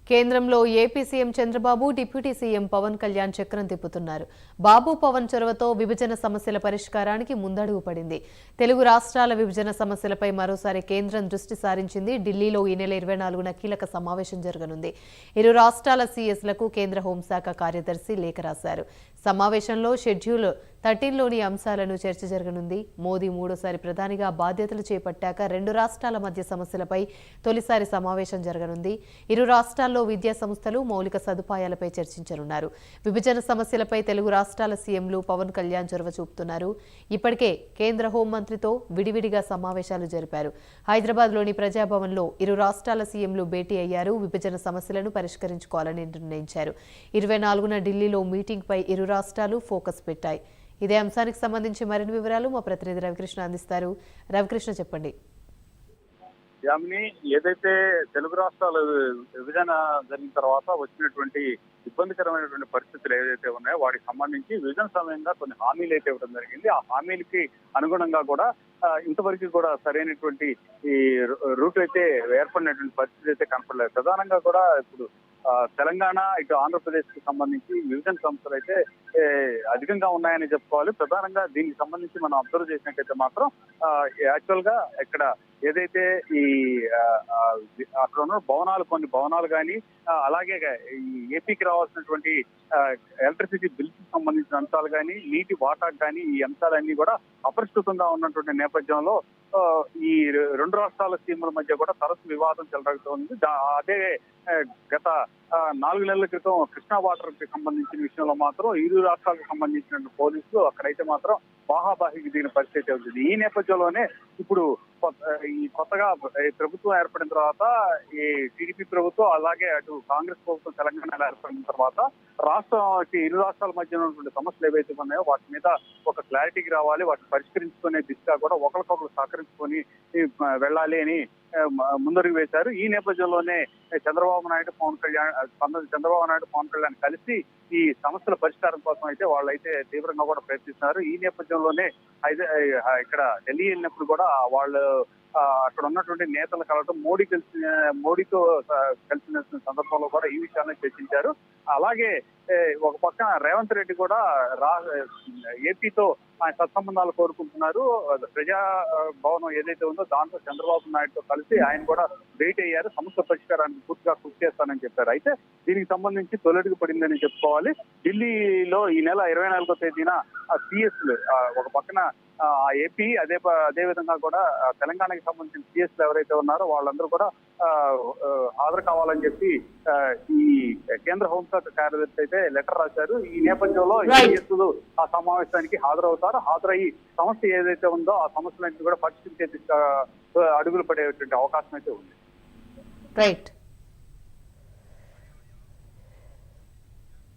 కేంద్రంలో AP CM Chandrababu, deputy CM Pawan Kalyan చక్రం తిప్పుతున్నారు. బాబు పవన్ చొరవతో విభజన సమస్యల పరిష్కారానికి ముందడుగు పడింది. తెలుగు రాష్ట్రాల విభజన సమస్యలపై మరోసారి కేంద్రం దృష్టి సారించింది. ఢిల్లీలో ఈ నెల 24న కీలక సమావేశం జరగనుంది. ఇరు రాష్ట్రాల సీఎస్లకు కేంద్ర హోంశాఖ కార్యదర్శి లేఖ రాశారు. సమావేశంలో షెడ్యూల్ 13లోని అంశాలను చర్చ జరగనుంది. మోదీ మూడోసారి ప్రధానిగా బాధ్యతలు చేపట్టాక రెండు రాష్ట్రాల మధ్య సమస్యలపై తొలిసారి సమావేశం జరగనుంది. ఇరు రాష్ట్రాల్లో విద్యా సంస్థలు, మౌలిక సదుపాయాలపై చర్చించనున్నారు. విభజన సమస్యలపై తెలుగు రాష్ట్రాల సీఎంలు పవన్ కళ్యాణ్ చొరవ చూపుతున్నారు. ఇప్పటికే కేంద్ర హోంమంత్రితో విడివిడిగా సమావేశాలు జరిపారు. హైదరాబాద్లోని ప్రజాభవన్లో ఇరు రాష్ట్రాల సీఎంలు భేటీ అయ్యారు. విభజన సమస్యలను పరిష్కరించుకోవాలని నిర్ణయించారు. 24న ఢిల్లీలో మీటింగ్పై ఇరు రాష్ట్రాలు ఫోకస్ పెట్టాయి. ఇదే అంశానికి సంబంధించి మరిన్ని వివరాలు మా ప్రతినిధి రవికృష్ణ అందిస్తారు. రవికృష్ణ, చెప్పండి. యామిని, ఏదైతే తెలుగు రాష్ట్రాల విభజన జరిగిన తర్వాత వచ్చినటువంటి ఇబ్బందికరమైనటువంటి పరిస్థితులు ఏదైతే ఉన్నాయో వాటికి సంబంధించి విభజన సమయంగా కొన్ని హామీలు అయితే ఇవ్వడం జరిగింది. ఆ హామీలకి అనుగుణంగా కూడా ఇంతవరకు కూడా సరైనటువంటి ఈ రూట్ అయితే ఏర్పడినటువంటి పరిస్థితి అయితే కనపడలేదు. ప్రధానంగా కూడా ఇప్పుడు తెలంగాణ, ఇటు ఆంధ్రప్రదేశ్ కి సంబంధించి విభజన సంస్థలు అయితే అధికంగా ఉన్నాయని చెప్పుకోవాలి. ప్రధానంగా దీనికి సంబంధించి మనం అబ్జర్వ్ చేసినట్టయితే మాత్రం యాక్చువల్ గా ఇక్కడ ఏదైతే ఈ అక్కడ ఉన్న కొన్ని భవనాలు కానీ, అలాగే ఈ ఏపీకి రావాల్సినటువంటి ఎలక్ట్రిసిటీ బిల్స్ కి సంబంధించిన అంశాలు కానీ, నీటి వాటాకు కానీ, ఈ అంశాలన్నీ కూడా అపరిష్కృతంగా ఉన్నటువంటి నేపథ్యంలో ఈ రెండు రాష్ట్రాల సీఎంల మధ్య కూడా తరచు వివాదం చెలరేగుతోంది. అదే గత 4 నెలల క్రితం కృష్ణా వాటర్ కి సంబంధించిన విషయంలో మాత్రం ఇరు రాష్ట్రాలకు సంబంధించిన పోలీసులు అక్కడైతే మాత్రం బాహాబాహికి దిగిన పరిస్థితి అవుతుంది. ఈ నేపథ్యంలోనే ఇప్పుడు ఈ కొత్తగా ప్రభుత్వం ఏర్పడిన తర్వాత ఈ టీడీపీ ప్రభుత్వం, అలాగే అటు కాంగ్రెస్ ప్రభుత్వం తెలంగాణలో ఏర్పడిన తర్వాత ఇరు రాష్ట్రాల మధ్య ఉన్నటువంటి సమస్యలు ఏవైతే ఉన్నాయో వాటి మీద ఒక క్లారిటీకి రావాలి, వాటిని పరిష్కరించుకునే దిశగా కూడా ఒకరికొకరు సహకరించుకొని వెళ్ళాలి అని ముందడుగు వేశారు. ఈ నేపథ్యంలోనే చంద్రబాబు నాయుడు పవన్ కళ్యాణ్ కలిసి ఈ సమస్యల పరిష్కారం కోసం అయితే వాళ్ళైతే తీవ్రంగా కూడా ప్రయత్నిస్తున్నారు. ఈ నేపథ్యంలోనే ఇక్కడ ఢిల్లీ వెళ్ళినప్పుడు కూడా వాళ్ళు అక్కడ ఉన్నటువంటి నేతలు కలవడం, మోడీతో కలిసిన సందర్భంలో కూడా ఈ విషయాన్ని చర్చించారు. అలాగే ఒక పక్కన రేవంత్ రెడ్డి కూడా ఏపీతో ఆయన సత్సంబంధాలు కోరుకుంటున్నారు. ప్రజా భవనం ఏదైతే ఉందో దాంతో చంద్రబాబు నాయుడుతో కలిసి ఆయన కూడా భేటీ అయ్యారు. సమస్య పరిష్కారానికి పూర్తిగా కృషి చేస్తానని చెప్పారు. అయితే దీనికి సంబంధించి తొలడుగు పడిందని చెప్పుకోవాలి. ఢిల్లీలో ఈ నెల 24వ తేదీన సిఎస్లు ఒక పక్కన ఏపీ, అదే విధంగా కూడా తెలంగాణకి సంబంధించిన సిఎస్లు ఎవరైతే ఉన్నారో వాళ్ళందరూ కూడా హాజరు కావాలని చెప్పి ఈ కేంద్ర హోంశాఖ కార్యదర్శి అయితే లెటర్ రాశారు. ఈ నేపథ్యంలో సిఎస్లు ఆ సమావేశానికి హాజరయ్యి సమస్య ఏదైతే ఉందో ఆ సమస్యలన్నీ కూడా పరిష్కరించే అడుగులు పడేటువంటి అవకాశం అయితే ఉంది. రైట్.